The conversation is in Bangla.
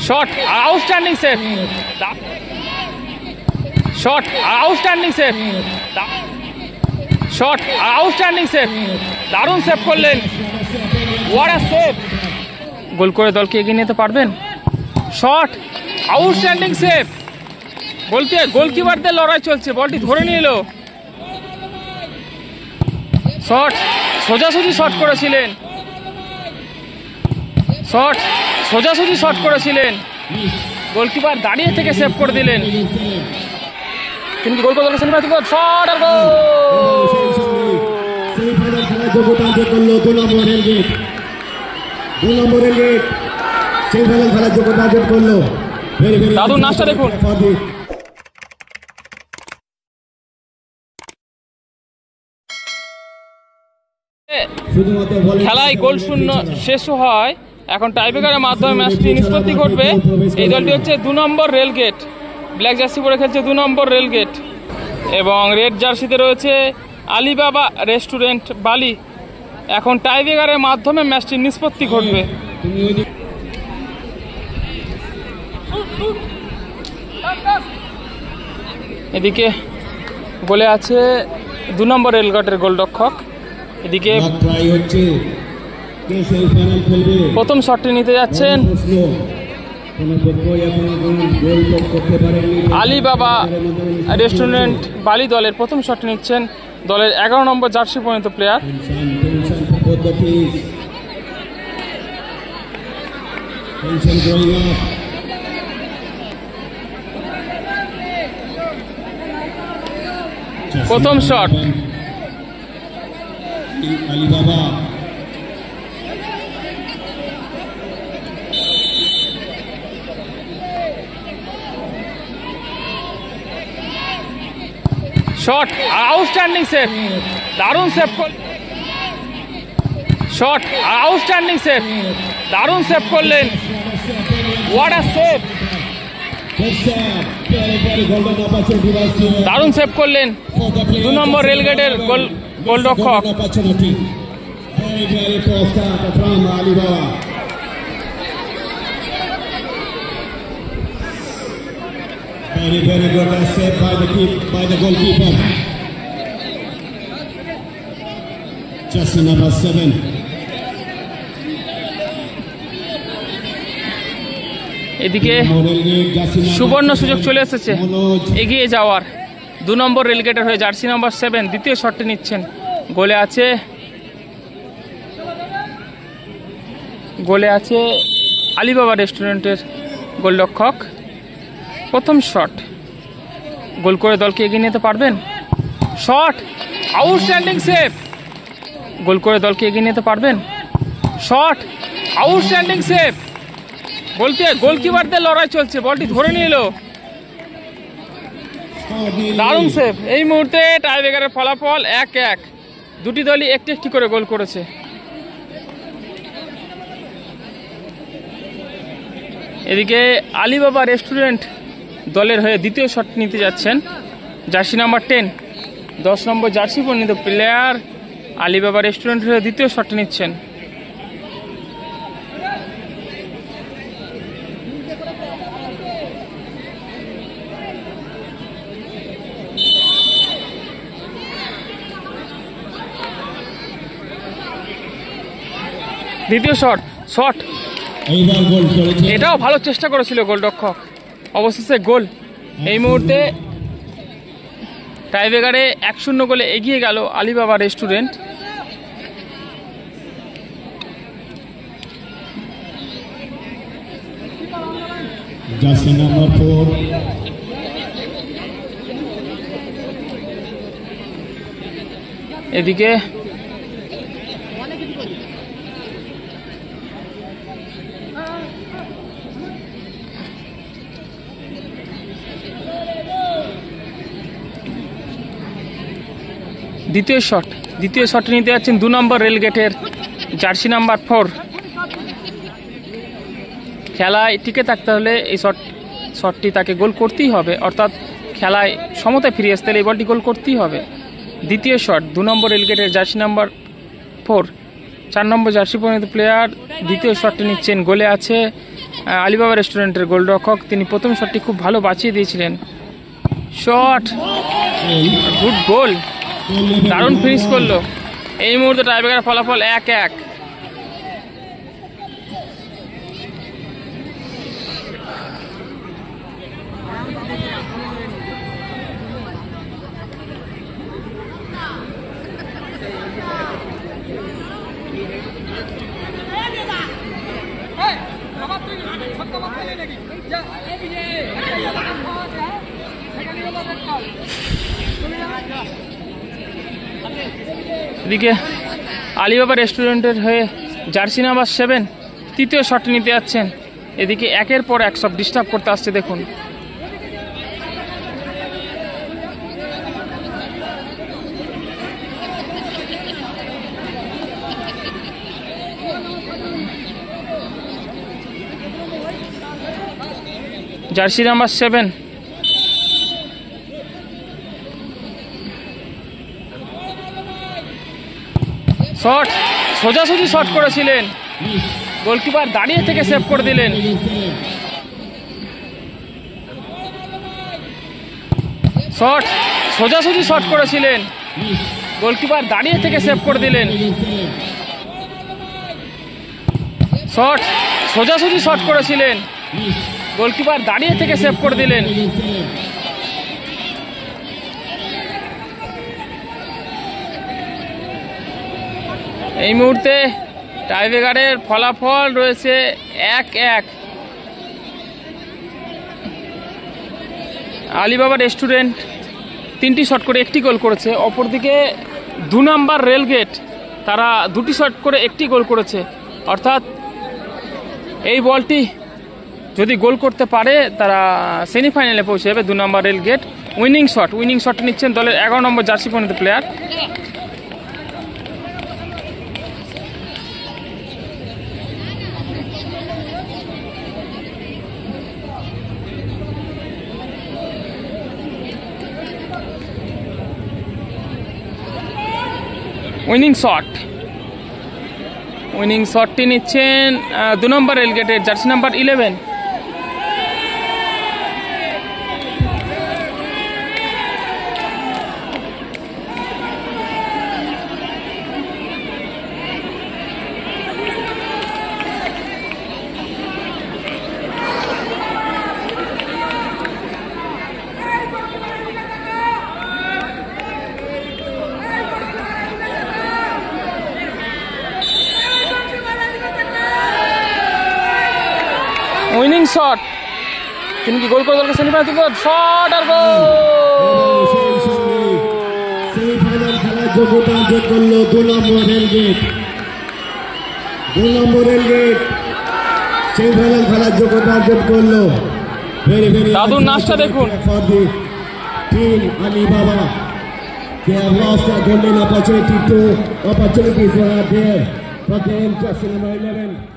Shot, outstanding save. Shot, outstanding save. Shot, outstanding save. দারুণ সেভ করলেন। What a save! গোল করে দলকে এগিয়ে নিতে পারবেন। শট, আউটস্ট্যান্ডিং সেভ। বলতে গোলকিপারদের লড়াই চলছে, বলটি ধরে নিয়ে এলো। শট, সোজাসুজি শট করেছিলেন। শট, সোজাসুজি শট করেছিলেন। গোলকিপার দাঁড়িয়ে থেকে সেভ করে দিলেন। তিনি গোল করে শট আর গোল। দাদুর নাচটা দেখুন। খেলায় গোল শূন্য শেষ হয়। এখন টাইব্রেকারের মাধ্যমে ম্যাচটি নিষ্পত্তি ঘটবে। এই দলটি হচ্ছে 2 নম্বর রেলগেট। ব্ল্যাক জার্সি পরে খেলছে 2 নম্বর রেলগেট এবং রেড জার্সিতে রয়েছে আলিবাবা রেস্টুরেন্ট বালি। এখন টাইব্রেকারের মাধ্যমে ম্যাচটি নিষ্পত্তি ঘটবে। এদিকে গোলে আছে 2 নম্বর রেলগেটের গোলরক্ষক। এদিকে প্রথম শটটি নিতে যাচ্ছেন আলিবাবা রেস্টুরেন্ট বালি দলের। প্রথম শটটি নিচ্ছেন দলের 11 নম্বর জার্সি পরিণত প্লেয়ার। প্রথম shot, Alibaba shot, outstanding save. দারুণ সেভ। Shot, outstanding save. দারুণ সেভ করলেন। What a save! দারুণ সেভ করলেন 2 নম্বর রেলগেটের গোলরক্ষক। Very good save by the goalkeeper. Just number 7. এদিকে সুবর্ণ সুযোগ চলে এসেছে এগিয়ে যাওয়ার। 2 নম্বর রেলগেটের হয়ে জার্সি নাম্বার 7 দ্বিতীয় শটটি নিচ্ছেন। গোলে আছে আলিবাবা রেস্টুরেন্টের গোলরক্ষক। প্রথম শট, গোল করে দলকে এগিয়ে নিতে পারবেন। শট, আউটস্ট্যান্ডিং সেভ। গোল করে দলকে এগিয়ে নিতে পারবেন। শট, আউটস্ট্যান্ডিং সেভ। বলতে গোলকিপারদের লড়াই চলছে, বলটি ধরে নিয়ে এলো। দারুণ সেভ। এই মুহূর্তে টাইব্রেকারের ফলাফল 1-1। দুটি দলই একটি একটি করে গোল করেছে। এদিকে আলিবাবা রেস্টুরেন্ট দলের হয়ে দ্বিতীয় শট নিতে যাচ্ছেন জার্সি নাম্বার 10, 10 নম্বর জার্সি পরিণত প্লেয়ার আলিবাবা রেস্টুরেন্টের হয়ে দ্বিতীয় শট নিচ্ছেন। দ্বিতীয় শট এটাও ভালো চেষ্টা করেছিল গোলরক্ষক, অবশেষে গোল। এই মুহূর্তে টাইব্রেকারে 1-0 গোলে এগিয়ে গেল আলিবাবা রেস্টুরেন্ট। এদিকে দ্বিতীয় শট নিতে যাচ্ছেন 2 নম্বর রেলগেটের জার্সি নাম্বার 4। খেলায় টিকে থাকতে হলে এই শটটি তাকে গোল করতেই হবে, অর্থাৎ খেলায় সমতায় ফিরে আসতে হলে এই বলটি গোল করতেই হবে। দ্বিতীয় শট 2 নম্বর রেলগেটের জার্সি নাম্বার 4, 4 নম্বর জার্সি পরিণত প্লেয়ার দ্বিতীয় শটটি নিচ্ছেন। গোলে আছে আলিবাবা রেস্টুরেন্টের গোলরক্ষক, তিনি প্রথম শটটি খুব ভালো বাঁচিয়ে দিয়েছিলেন। শট, গুড গোল, দারুণ ফিনিশ করলো। এই মুহূর্তে টাইব্রেকারের ফলাফল 1-1। এদিকে আলিবাবা রেস্টুরেন্টের হয়ে জার্সি নাম্বার 7 তৃতীয় শট নিতে যাচ্ছেন। এদিকে একের পর এক সব ডিস্টার্ব করতে আসছে দেখুন। জার্সি নাম্বার 7 শট, সোজাসুজি শট করেছিলেন, গোলকিপার দাঁড়িয়ে থেকে সেভ করে দিলেন। শট, সোজাসুজি শট করেছিলেন, গোলকিপার দাঁড়িয়ে থেকে সেভ করে দিলেন। শট, সোজাসুজি শট করেছিলেন, গোলকিপার দাঁড়িয়ে থেকে সেভ করে দিলেন। এই মুহূর্তে টাইব্রেকারের ফলাফল রয়েছে 1-1। আলিবাবা রেস্টুরেন্ট 3টি শট করে 1টি গোল করেছে, অপরদিকে 2 নম্বর রেলগেট তারা 2টি শট করে 1টি গোল করেছে। অর্থাৎ এই বলটি যদি গোল করতে পারে তারা সেমিফাইনালে পৌঁছে যাবে। 2 নম্বর রেলগেট উইনিং শট নিচ্ছেন দলের 11 নম্বর জার্সি পরিণত প্লেয়ার। উইনিং শটটি নিচ্ছেন 2 নম্বর রেলগেটের জার্সি নাম্বার 11। উইনিং শট, তিনি কি গোল করে দলকে সেমিফাইনাল তুলবে? শট আর গোল! সেমিফাইনাল খেলার যোগ্যতা অর্জন করলো 2 নম্বর রেলগেট। 2 নম্বর রেলগেট সেমিফাইনাল খেলার যোগ্যতা অর্জন করলো। দাদুর নাচটা দেখুন। Team Alibaba they have lost a golden opportunity for their for the jersey number 11.